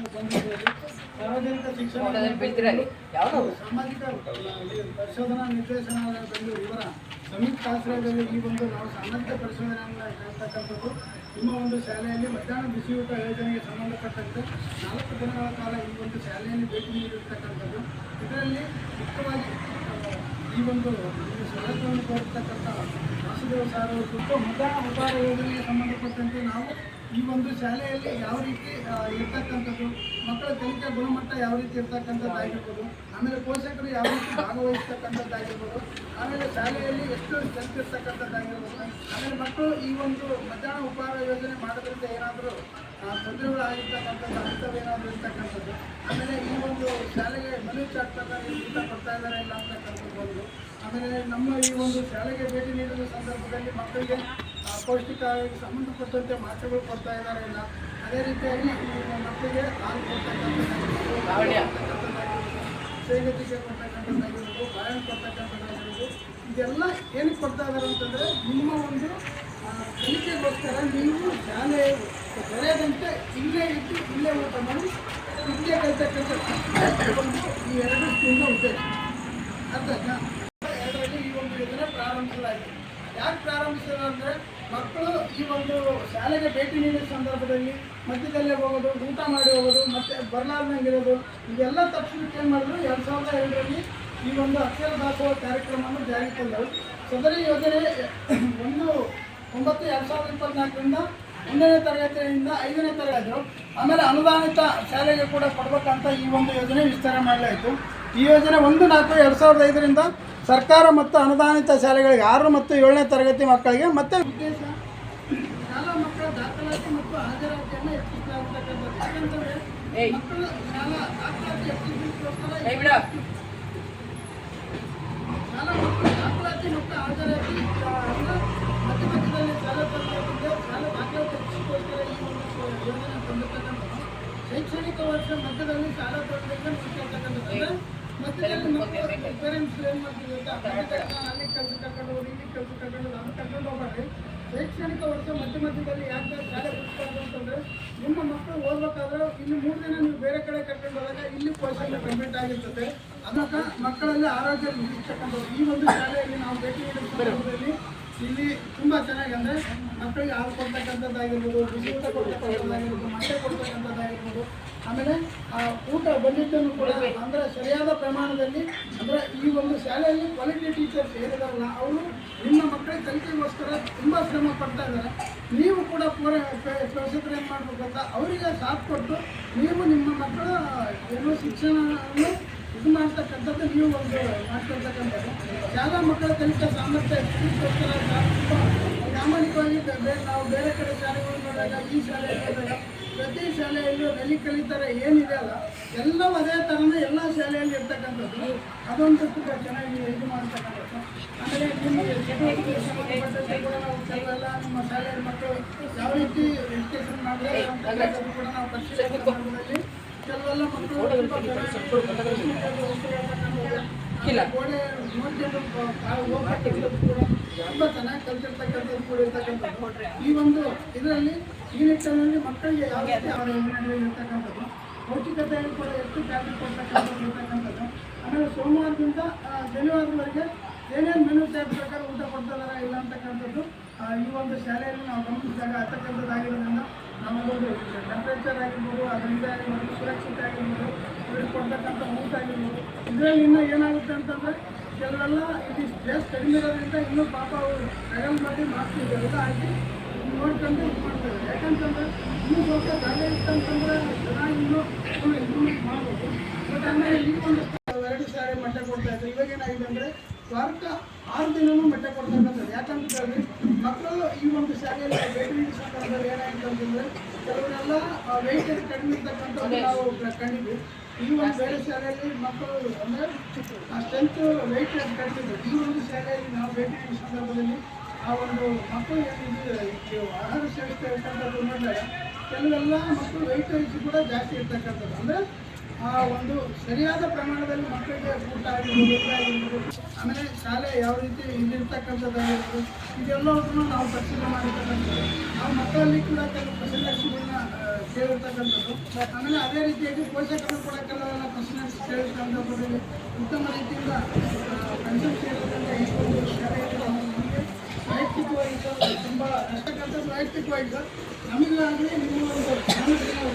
ಸಾರ್ವಜನಿಕ ಶಿಕ್ಷಣ ಸಾಮಾಜಿಕ ಪರಿಶೋಧನಾ ನಿರ್ದೇಶನಾಲಯ ಬೆಂಗಳೂರು ಇವರ ಸಂಯುಕ್ತ ಆಶ್ರಯದಲ್ಲಿ ಈ ಒಂದು ನಾವು ಸಾಮಾಜಿಕ ಪರಿಶೋಧನೆಯನ್ನು ಹೇಳ್ತಕ್ಕಂಥದ್ದು ನಿಮ್ಮ ಒಂದು ಶಾಲೆಯಲ್ಲಿ ಮಧ್ಯಾಹ್ನ ಬಿಸಿಯೂಟ ಯೋಜನೆಗೆ ಸಂಬಂಧಪಟ್ಟಂತೆ 4 ದಿನಗಳ ಕಾಲ ಈ ಒಂದು ಶಾಲೆಯಲ್ಲಿ ಭೇಟಿ ನೀಡಿರ್ತಕ್ಕಂಥದ್ದು. ಇದರಲ್ಲಿ ಮುಖ್ಯವಾಗಿ ಈ ಒಂದು ಸೌಲಭ್ಯವನ್ನು ಕೋರಿರ್ತಕ್ಕಂಥ ವಾಸುದೇವ ಸಾರ್ ಅವರು ಕುರಿತು ಮಧ್ಯಾಹ್ನ ಉಪಹಾರ ಯೋಜನೆಗೆ ಸಂಬಂಧಪಟ್ಟಂತೆ ನಾವು ಈ ಒಂದು ಶಾಲೆಯಲ್ಲಿ ಯಾವ ರೀತಿ ಇರ್ತಕ್ಕಂಥದ್ದು, ಮಕ್ಕಳ ಕಲಿಕಾ ಗುಣಮಟ್ಟ ಯಾವ ರೀತಿ ಇರ್ತಕ್ಕಂಥದ್ದಾಗಿರ್ಬೋದು, ಆಮೇಲೆ ಪೋಷಕರು ಯಾವ ರೀತಿ ಭಾಗವಹಿಸ್ತಕ್ಕಂಥದ್ದಾಗಿರ್ಬೋದು, ಆಮೇಲೆ ಶಾಲೆಯಲ್ಲಿ ಎಷ್ಟು ಸ್ಟ್ರೆಂತ್ ಇರ್ತಕ್ಕಂಥದ್ದಾಗಿರ್ಬೋದು, ಆಮೇಲೆ ಮಕ್ಕಳು ಈ ಒಂದು ಮಧ್ಯಾಹ್ನ ಉಪಹಾರ ಯೋಜನೆ ಮಾಡೋದ್ರಿಂದ ಏನಾದರೂ ತೊಂದರೆಗಳಾಗಿರ್ತಕ್ಕಂಥದ್ದು ಅಂಥವೇನಾದರೂ ಇರ್ತಕ್ಕಂಥದ್ದು, ಆಮೇಲೆ ಈ ಒಂದು ಶಾಲೆಗೆ ಮನೆ ಚಾಟ್ ಪ್ರಕಾರ ಊಟ ಕೊಡ್ತಾ ಇದ್ದಾರೆ ಇಲ್ಲ ಅಂತಕ್ಕಂಥದ್ದು ಒಂದು, ಆಮೇಲೆ ನಮ್ಮ ಈ ಒಂದು ಶಾಲೆಗೆ ಭೇಟಿ ನೀಡಿದ ಸಂದರ್ಭದಲ್ಲಿ ಮಕ್ಕಳಿಗೆ ಪೌಷ್ಟಿಕವಾಗಿ ಸಂಬಂಧಪಟ್ಟಂತೆ ಮಾತ್ರೆಗಳು ಕೊಡ್ತಾ ಇದ್ದಾರೆ ಇಲ್ಲ, ಅದೇ ರೀತಿಯಾಗಿ ಮಕ್ಕಳಿಗೆ ಹಾಲು ಕೊಡ್ತಕ್ಕಂಥದ್ದಾಗಿರ್ಬೋದು, ಸೇಗತಿಗೆ ಕೊಡ್ತಕ್ಕಂಥದ್ದಾಗಿರ್ಬೋದು, ಬಾಳೆಹಣ್ಣು ಕೊಡ್ತಕ್ಕಂಥದ್ದಾಗಿರ್ಬೋದು, ಇದೆಲ್ಲ ಏನಕ್ಕೆ ಕೊಡ್ತಾ ಇದ್ದಾರೆ ಅಂತಂದರೆ ನಿಮ್ಮ ಒಂದು ಕಲಿಕೆಗೋಸ್ಕರ ನೀವು ಶಾಲೆ ಬೆಳೆದಂತೆ ಇಲ್ಲೇ ಇದ್ದು ಇಲ್ಲೇ ಊಟ ಮಾಡಿ ಇಲ್ಲೇ ಕಲಿತಕ್ಕಂಥ ಒಂದು ಈ 2 ಸ್ಕೂಲ್ನ ಉದ್ದೇಶ ಅರ್ಥ. ಎರಡರಲ್ಲಿ ಈ ಒಂದು ಯೋಜನೆ ಪ್ರಾರಂಭಿಸಲಾಗಿದೆ. ಯಾಕೆ ಪ್ರಾರಂಭಿಸೋದು ಅಂದರೆ ಮಕ್ಕಳು ಈ ಒಂದು ಶಾಲೆಗೆ ಭೇಟಿ ನೀಡಿದ ಸಂದರ್ಭದಲ್ಲಿ ಮಧ್ಯದಲ್ಲೇ ಹೋಗೋದು, ಊಟ ಮಾಡಿ ಹೋಗೋದು, ಮತ್ತು ಬರಲಾರ್ದಂಗಿರೋದು, ಇದೆಲ್ಲ ತಪ್ಪಿಸಲಿಕ್ಕೆ ಏನು ಮಾಡಿದ್ರು 2002ರಲ್ಲಿ ಈ ಒಂದು ಅಕ್ಷರ ದಾಸೋಹ ಕಾರ್ಯಕ್ರಮವನ್ನು ಜಾರಿಗೆ ತಂದರು. ಸದರಿ ಯೋಜನೆ 1/9/2024ರಿಂದ 1ನೇ ತರಗತಿಯಿಂದ 5ನೇ ತರಗತಿ ಆಮೇಲೆ ಅನುದಾನಿತ ಶಾಲೆಗೆ ಕೂಡ ಕೊಡಬೇಕಂತ ಈ ಒಂದು ಯೋಜನೆ ವಿಸ್ತಾರ ಮಾಡಲಾಯಿತು. ಈ ಯೋಜನೆ 1/4/2005ರಿಂದ ಸರ್ಕಾರ ಮತ್ತು ಅನುದಾನಿತ ಶಾಲೆಗಳಿಗೆ 6 ಮತ್ತು 7ನೇ ತರಗತಿ ಮಕ್ಕಳಿಗೆ ಮತ್ತು ಉದ್ದೇಶ ಶಾಲಾ ಮಕ್ಕಳ ದಾಖಲಾತಿ ಮತ್ತು ಹಾಜರಾತಿಯನ್ನು ಹೆಚ್ಚಿಸಲಾಗುತ್ತಕ್ಕಂಥದ್ದು. ಯಾಕಂತಂದರೆ ಮಕ್ಕಳು ಶಾಲಾ ದಾಖಲಾತಿ ಹೆಚ್ಚಿಸಲಿಕ್ಕೋಸ್ಕರ ಶಾಲಾ ಮಕ್ಕಳ ದಾಖಲಾತಿ ಮತ್ತು ಹಾಜರಾತಿ ಮಧ್ಯದಲ್ಲಿ ಶಾಲಾ ದಾಖಲಾತಿ ಹೆಚ್ಚಿಸಲಿಕ್ಕೋಸ್ಕರ ಈ ಒಂದು ಯೋಜನೆ ತಂದಿರ್ತಕ್ಕಂಥದ್ದು. ಶೈಕ್ಷಣಿಕ ವರ್ಷ ಮಧ್ಯದಲ್ಲಿ ಶಾಲಾ ತೊಡಗಿಗೆ ಮುಗಿಸಿರ್ತಕ್ಕಂಥದ್ದು. ಮಧ್ಯದಲ್ಲಿ ಮಕ್ಕಳು ಪೇರೆಂಟ್ಸ್ ಏನು ಮಾಡ್ತೀವಿ ಅಂತ ಅಲ್ಲಿ ಕೆಲಸ ಕರ್ಕೊಂಡು ಹೋಗಿ ಇಲ್ಲಿ ಕೆಲಸ ಕರ್ಕೊಂಡು ಅದು ಕರ್ಕೊಂಡು ಹೋಗ್ಬಾರ್ದು. ಶೈಕ್ಷಣಿಕ ವರ್ಷ ಮಧ್ಯದಲ್ಲಿ ಯಾಕೆ ಶಾಲೆ ಬಿಡಿಸ್ಬಾರ್ದು ಅಂತಂದರೆ ನಿಮ್ಮ ಮಕ್ಕಳು ಓದಬೇಕಾದ್ರೆ ಇಲ್ಲಿ 3 ದಿನ ನೀವು ಬೇರೆ ಕಡೆ ಕರ್ಕೊಂಡು ಹೋದಾಗ ಇಲ್ಲಿ ಪೋಷಣೆ ಕಂಪ್ಲೀಟ್ ಆಗಿರ್ತದೆ. ಅದಕ್ಕೆ ಮಕ್ಕಳಲ್ಲಿ ಆರೋಗ್ಯ ಇರ್ತಕ್ಕಂಥದ್ದು ಈ ಒಂದು ಶಾಲೆಯಲ್ಲಿ ನಾವು ಭೇಟಿ ನೀಡಿದ ಸಂದರ್ಭದಲ್ಲಿ ಇಲ್ಲಿ ತುಂಬ ಚೆನ್ನಾಗಿ ಅಂದರೆ ಮಕ್ಕಳಿಗೆ ಹಾಲು ಕೊಡ್ತಕ್ಕಂಥದ್ದಾಗಿರ್ಬೋದು, ಬಿಸಿ ಊಟ ಕೊಡ್ತಕ್ಕಂಥದ್ದಾಗಿರ್ಬೋದು, ಮೊಟ್ಟೆ ಕೊಡ್ತಕ್ಕಂಥದ್ದಾಗಿರ್ಬೋದು, ಆಮೇಲೆ ಊಟ ಬಂದಿದ್ದನ್ನು ಕೂಡ ಅಂದರೆ ಸರಿಯಾದ ಪ್ರಮಾಣದಲ್ಲಿ ಅಂದರೆ ಈ ಒಂದು ಶಾಲೆಯಲ್ಲಿ ಕ್ವಾಲಿಟಿ ಟೀಚರ್ಸ್ ಏನಿದಾರಲ್ಲ ಅವರು ನಿಮ್ಮ ಮಕ್ಕಳ ಕಲಿಕೆಗೋಸ್ಕರ ತುಂಬ ಶ್ರಮ ಪಡ್ತಾ ಇದ್ದಾರೆ. ನೀವು ಕೂಡ ಪೋಷಕರು ಏನು ಮಾಡಬೇಕು ಅಂತ ಅವರಿಗೆ ಸಾಥ್ ಕೊಟ್ಟು ನೀವು ನಿಮ್ಮ ಮಕ್ಕಳ ಏನೋ ಶಿಕ್ಷಣವನ್ನು ಇದು ಮಾಡ್ತಕ್ಕಂಥದ್ದು ನೀವು ಒಂದು ಮಾಡ್ಕೊಳ್ತಕ್ಕಂಥದ್ದು. ಶಾಲಾ ಮಕ್ಕಳ ಕಲಿಕಾ ಸಾಮರ್ಥ್ಯ ಹೆಚ್ಚಿಸೋಸ್ಕರ ಪ್ರಾಮಾಣಿಕವಾಗಿ ನಾವು ಬೇರೆ ಕಡೆ ಶಾಲೆಗಳು ನೋಡಿದಾಗ ಈ ಶಾಲೆಯಲ್ಲಿ ಹೋದಾಗ ಪ್ರತಿ ಶಾಲೆಯಲ್ಲೂ ಕಲಿತಾರೆ ಏನಿದೆ ಅಲ್ಲ ಎಲ್ಲವೂ ಅದೇ ಥರನೇ ಎಲ್ಲ ಶಾಲೆಯಲ್ಲಿ ಇರ್ತಕ್ಕಂಥದ್ದು. ಅದೊಂದು ತುಂಬ ಚೆನ್ನಾಗಿ ಇದು ಮಾಡ್ತಕ್ಕಂಥದ್ದು. ಆಮೇಲೆ ನಿಮಗೆ ಚಟುವಟಿಕೆ ಸಂಬಂಧಪಟ್ಟಂತೆ ಕೂಡ ನಾವು ಕೆಲವೆಲ್ಲ ನಿಮ್ಮ ಶಾಲೆಯಲ್ಲಿ ಮಕ್ಕಳು ಯಾವ ರೀತಿ ಎಜುಕೇಷನ್ ಮಾಡಿದ್ರೆ ಅಂತಕ್ಕಂಥದ್ದು ಕೂಡ ನಾವು ಪರಿಶೀಲನೆ ಸಂದರ್ಭದಲ್ಲಿ ಕೆಲವೆಲ್ಲ ಮಕ್ಕಳು ಗೋಡೆ ನೋಡ್ಕೊಂಡು ಹೋಗ್ತಕ್ಕಂಥದ್ದು ಕೂಡ ತುಂಬ ಚೆನ್ನಾಗಿ ಕಲಿತಿರ್ತಕ್ಕಂಥದ್ದು ಕೂಡ ಇರ್ತಕ್ಕಂಥದ್ದು. ಈ ಒಂದು ಇದರಲ್ಲಿ ಈ ನಿಟ್ಟಿನಲ್ಲಿ ಮಕ್ಕಳಿಗೆ ಯಾವ ರೀತಿ ಅವರ ಇರ್ತಕ್ಕಂಥದ್ದು ಪೌಷ್ಟಿಕತೆಯನ್ನು ಕೂಡ ಎಷ್ಟು ಟ್ಯಾಬ್ಲೆಟ್ ಕೊಡ್ತಕ್ಕಂಥದ್ದು ಇರ್ತಕ್ಕಂಥದ್ದು. ಆಮೇಲೆ ಸೋಮವಾರದಿಂದ ಶನಿವಾರದವರೆಗೆ ಏನೇನು ಮೆನು ಚಾರ್ಟ್ ಪ್ರಕಾರ ಊಟ ಕೊಡ್ತಿದಾರ ಇಲ್ಲ ಅಂತಕ್ಕಂಥದ್ದು ಈ ಒಂದು ಶಾಲೆಯಲ್ಲಿ ನಾವು ಗಮನಿಸಿದಾಗ ಅಂತಕ್ಕಂಥದ್ದಾಗಿರೋದ್ರಿಂದ ನಮಗೊಂದು ಟೆಂಪ್ರೇಚರ್ ಆಗಿರ್ಬೋದು, ಅದರಿಂದ ಆಗಿರ್ಬೋದು, ಸುರಕ್ಷತೆ ಆಗಿರ್ಬೋದು, ಇವ್ರಿಗೆ ಕೊಡ್ತಕ್ಕಂಥ ಊಟ ಆಗಿರ್ಬೋದು. ಇದರಲ್ಲಿ ಇನ್ನೂ ಏನಾಗುತ್ತೆ ಅಂತಂದರೆ ಕೆಲವೆಲ್ಲ ಇಲ್ಲಿ ಸ್ಟ್ರೆಸ್ ಕಡಿಮೆ ಇರೋದ್ರಿಂದ ಇನ್ನೂ ಪಾಪ ಅವರು ಟ್ರಯಲ್ ಮಾಡಿ ಮಾಡ್ತಿದ್ದಾರೆ ಎಲ್ಲ ಹಾಕಿ ನೋಡ್ಕೊಂಡು ಇದು ಮಾಡ್ತಾರೆ. ಯಾಕಂತಂದರೆ ಇನ್ನೂ ಸ್ವಲ್ಪ ಜಾಗ ಇತ್ತಂತಂದರೆ ಚೆನ್ನಾಗಿ ಇನ್ನೂ ಇಂಪ್ರೂವ್ಮೆಂಟ್ ಮಾಡ್ಬೋದು. ಬಟ್ ಆಮೇಲೆ ಈ ಒಂದು 2 ಸಾರಿ ಮಟ್ಟ ಕೊಡ್ತಾಯಿದ್ರು. ಇವಾಗೇನಾಗಿದೆ ಅಂದರೆ ವಾರಕ್ಕೆ 6 ದಿನವೂ ಮಟ್ಟ ಕೊಡ್ತಕ್ಕಂಥದ್ದು. ಯಾಕಂತ ಹೇಳಿ ಮಕ್ಕಳು ಈ ಒಂದು ಶಾಲೆಯಲ್ಲಿ ಭೇಟಿ ನೀಡಿದ ಸಂದರ್ಭದಲ್ಲಿ ಏನಾಯಿತು ಅಂತಂದರೆ ಕೆಲವರೆಲ್ಲ ವೆಯ್ಟೇಜ್ ಕಡಿಮೆ ಇರ್ತಕ್ಕಂಥದ್ದು ನಾವು ಕಂಡಿದ್ವಿ. ಈ ಒಂದು ಬೇರೆ ಶಾಲೆಯಲ್ಲಿ ಮಕ್ಕಳು ಅಂದರೆ ಸ್ಟ್ರೆಂತ್ ವೆಯ್ಟೇಜ್ ಕಡಿಮೆ. ಈ ಒಂದು ಶಾಲೆಯಲ್ಲಿ ನಾವು ಭೇಟಿ ನೀಡಿದ ಸಂದರ್ಭದಲ್ಲಿ ಆ ಒಂದು ಮಕ್ಕಳು ಏನಿದೆ ಆಹಾರ ಸೇವಿಸ್ತಾ ಇರ್ತಕ್ಕಂಥದ್ದು ನೋಡಿದಾಗ ಕೆಲವೆಲ್ಲ ಮಕ್ಕಳು ವೆಯ್ಟೇಜ್ ಕೂಡ ಜಾಸ್ತಿ ಇರ್ತಕ್ಕಂಥದ್ದು. ಅಂದರೆ ಆ ಒಂದು ಸರಿಯಾದ ಪ್ರಮಾಣದಲ್ಲಿ ಮಕ್ಕಳಿಗೆ ಊಟ ಆಗಿರ್ಬೋದು, ಆಗಿರ್ಬೋದು, ಆಮೇಲೆ ಶಾಲೆ ಯಾವ ರೀತಿ ಇಲ್ಲಿರ್ತಕ್ಕಂಥದ್ದಾಗಿರ್ಬೋದು ಇದೆಲ್ಲವನ್ನೂ ನಾವು ಪರಿಶೀಲನೆ ಮಾಡಿರ್ತಕ್ಕಂಥದ್ದು. ನಾವು ಮಕ್ಕಳಲ್ಲಿ ಕೂಡ ಕೆಲವು ಪ್ರಸನ್ನಗಳನ್ನ ಕೇಳಿರ್ತಕ್ಕಂಥದ್ದು. ಆಮೇಲೆ ಅದೇ ರೀತಿಯಾಗಿ ಪೋಷಕರು ಕೂಡ ಕೆಲವೆಲ್ಲ ಕ್ವಶನ್ಸ್ ಕೇಳಿದ ಸಂದರ್ಭದಲ್ಲಿ ಉತ್ತಮ ರೀತಿಯಿಂದ ಕನ್ಸಲ್ಟ್ ಕೇಳೋದ್ರಿಂದ ಈ ಒಂದು ಶಾಲೆಯಲ್ಲಿ ನಮಗೆ ವೈಯಕ್ತಿಕವಾಗಿ ತುಂಬ ವೈಯಕ್ತಿಕವಾಗಿ ನಮಗಾಗಲಿ ನಿಮ್ಮ ಒಂದು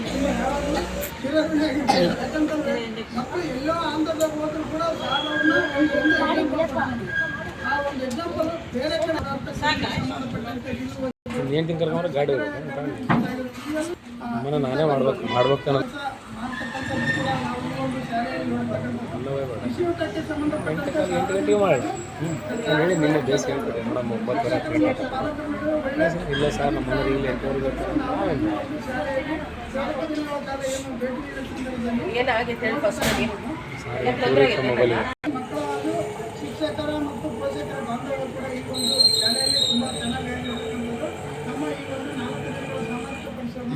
ತುಂಬ ಯಾವಾಗಲೂ ಚಿರಋಣಿ ಆಗಿರ್ತೀವಿ. ಯಾಕಂತಂದರೆ ಮಕ್ಕಳು ಎಲ್ಲೋ ಆಂಧ್ರದ ಹೋದರೂ ಕೂಡ ಸಾಲವನ್ನು ಆ ಒಂದು ಎಕ್ಸಾಂಪಲ್ ಬೇರೆ ಕಡೆ ಸಂಬಂಧಪಟ್ಟಂತೆ ಏನು ತಿಂಕರ್ ಗಾಡಿ ನಾನೇ ಮಾಡ್ಬೇಕು ಮಾಡ್ತಕ್ಕಂಥದ್ದು ಕೂಡ ನಾವು ಈ ಒಂದು ಶಾಲೆಯಲ್ಲಿ ನೋಡ್ತಕ್ಕಂಥದ್ದು ಕೃಷಿಯೂಟಕ್ಕೆ ಸಂಬಂಧಪಟ್ಟಂತೆ 8 ಗಂಟೆಗೆ ಮಾಡಿ ಹೇಳಿ ನಿನ್ನೆ ಬೇಸಿಗೆ ಹೇಳ್ಬಿಟ್ಟೆ ಮೇಡಮ್ 9 ಇಲ್ಲ ಸರ್ ನಮ್ಮ ಮನೆಗೆ ಇಲ್ಲಿ 8 ಮೊಬೈಲ್ ಮಕ್ಕಳು ಶಿಕ್ಷಕರ ಮತ್ತು ಪೋಷಕರ ಬಾಂಧವ್ಯ ಕೂಡ ಈ ಒಂದು ಶಾಲೆಯಲ್ಲಿ ತುಂಬ ಚೆನ್ನಾಗಿರ್ತಕ್ಕಂಥದ್ದು. ನಮ್ಮ ಈ ಒಂದು 4 ದಿನಗಳ ಸಾಮಾಜಿಕ ಪರಿಶ್ರಮ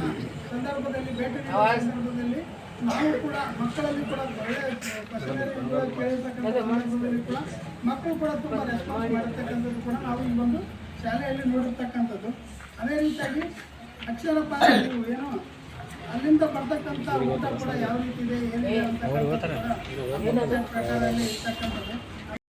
ಸಂದರ್ಭದಲ್ಲಿ ಭೇಟಿ ನೀಡುವ ಸಂದರ್ಭದಲ್ಲಿ ನಾವು ಕೂಡ ಮಕ್ಕಳಲ್ಲಿ ಕೂಡ ಒಳ್ಳೆಯ ಕ್ವಶನರಿಗಳು ಕೇಳಿರ್ತಕ್ಕಂಥ ಸಂದರ್ಭದಲ್ಲಿ ಕೂಡ ಮಕ್ಕಳು ಕೂಡ ತುಂಬ ರೆಸ್ಪಾನ್ಸ್ ಮಾಡಿರ್ತಕ್ಕಂಥದ್ದು ಕೂಡ ನಾವು ಈ ಒಂದು ಶಾಲೆಯಲ್ಲಿ ನೋಡಿರ್ತಕ್ಕಂಥದ್ದು. ಅದೇ ರೀತಿಯಾಗಿ ಅಕ್ಷರಪಾಠ ಏನು ಅಲ್ಲಿಂದ ಬರ್ತಕ್ಕಂಥ ಊಟ ಕೂಡ ಯಾವ ರೀತಿ ಇದೆ ಏನಿದೆ ಅಂತ ಪ್ರಕಾರ ಇರ್ತಕ್ಕಂಥದ್ದು.